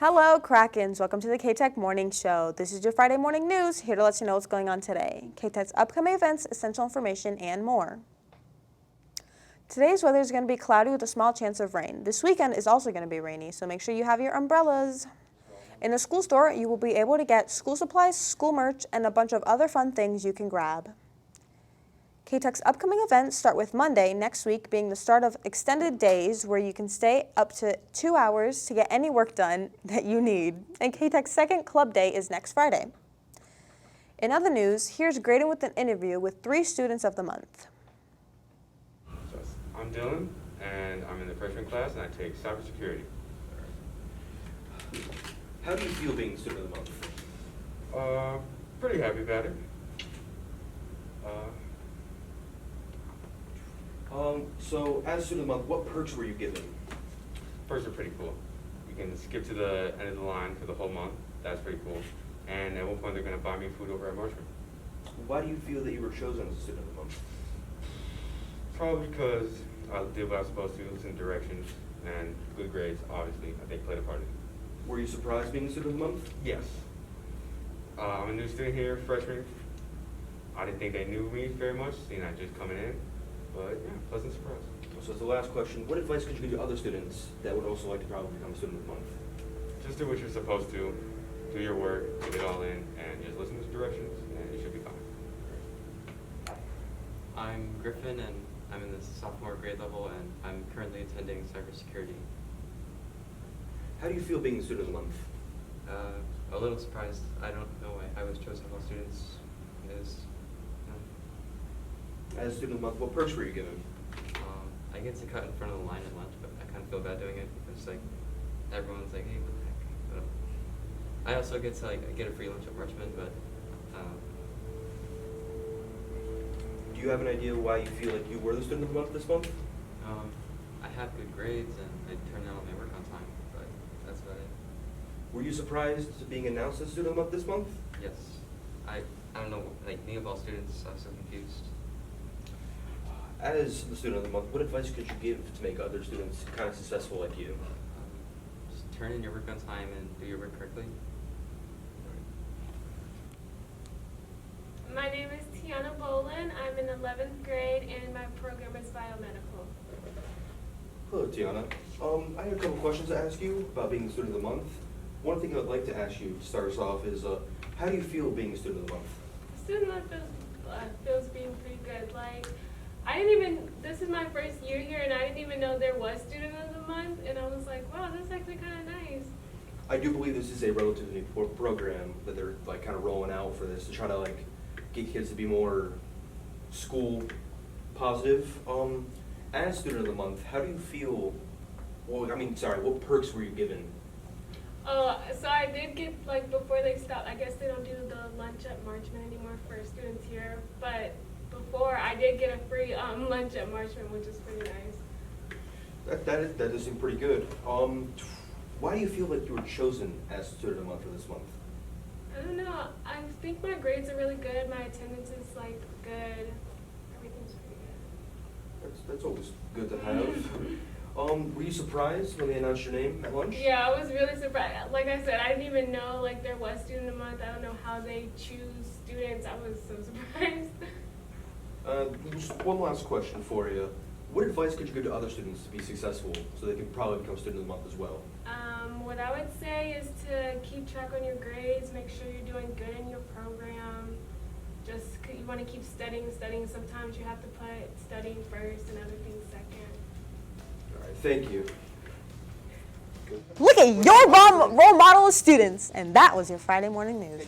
Hello, Krakens. Welcome to the K-Tech Morning Show. This is your Friday morning news, here to let you know what's going on today. K-Tech's upcoming events, essential information, and more. Today's weather is going to be cloudy with a small chance of rain. This weekend is also going to be rainy, so make sure you have your umbrellas. In the school store, you will be able to get school supplies, school merch, and a bunch of other fun things you can grab. K-Tech's upcoming events start with Monday next week being the start of extended days where you can stay up to 2 hours to get any work done that you need. And K-Tech's second club day is next Friday. In other news, here's Graydon with an interview with 3 students of the month. I'm Dylan, and I'm in the freshman class, and I take cybersecurity. How do you feel being student of the month? Pretty happy about it. So as student of the month, what perks were you given? Perks are pretty cool. You can skip to the end of the line for the whole month. That's pretty cool. And at one point, they're going to buy me food over at Marshall. Why do you feel that you were chosen as a student of the month? Probably because I did what I was supposed to, listen to directions, and good grades, obviously, I think played a part in it. Were you surprised being a student of the month? Yes. I'm a new student here, freshman. I didn't think they knew me very much, seeing I just coming in. But yeah, pleasant surprise. So as the last question, what advice could you give to other students that would also like to probably become a student of the month? Just do what you're supposed to, do your work, get it all in, and just listen to directions, and you should be fine. I'm Griffin, and I'm in the sophomore grade level, and I'm currently attending cybersecurity. How do you feel being a student of the month? A little surprised. I don't know why I was chosen of all students. As a student of the month, what perks were you given? I get to cut in front of the line at lunch, but I kind of feel bad doing it because like everyone's like, hey, what the heck? But I also get to get a free lunch at Marchman, but Do you have an idea why you feel like you were the student of the month this month? I have good grades and I turn out my work on time, but that's about it. Were you surprised being announced as student of the month this month? Yes. I don't know, like me of all students, I was so confused. As the student of the month, what advice could you give to make other students kind of successful like you? Just turn in your work on time and do your work correctly. My name is Tiana Bolin. I'm in 11th grade and my program is biomedical. Hello, Tiana. I have a couple questions to ask you about being the student of the month. One thing I'd like to ask you to start us off is, how do you feel being a student of the month? Student life feels being pretty good. Like, this is my first year here and I didn't even know there was student of the month, and I was like, wow, that's actually kind of nice. I do believe this is a relatively new program that they're like kind of rolling out for this to try to like get kids to be more school positive. As student of the month, how do you feel? Well, what perks were you given? Oh, so I did get, like, before they stopped, I guess they don't do the lunch at Marchman anymore for students here, but before I did get a free lunch at Marchman, which is pretty nice. That does seem pretty good. Why do you feel like you were chosen as student of the month for this month? I don't know. I think my grades are really good. My attendance is like good. Everything's pretty good. That's always good to have. Were you surprised when they announced your name at lunch? Yeah, I was really surprised. Like I said, I didn't even know like there was student of the month. I don't know how they choose students. I was so surprised. Just one last question for you. What advice could you give to other students to be successful so they can probably become student of the month as well? What I would say is to keep track on your grades, make sure you're doing good in your program. You want to keep studying. Sometimes you have to put studying first and other things second. All right, thank you. Look at your role model of students, and that was your Friday morning news.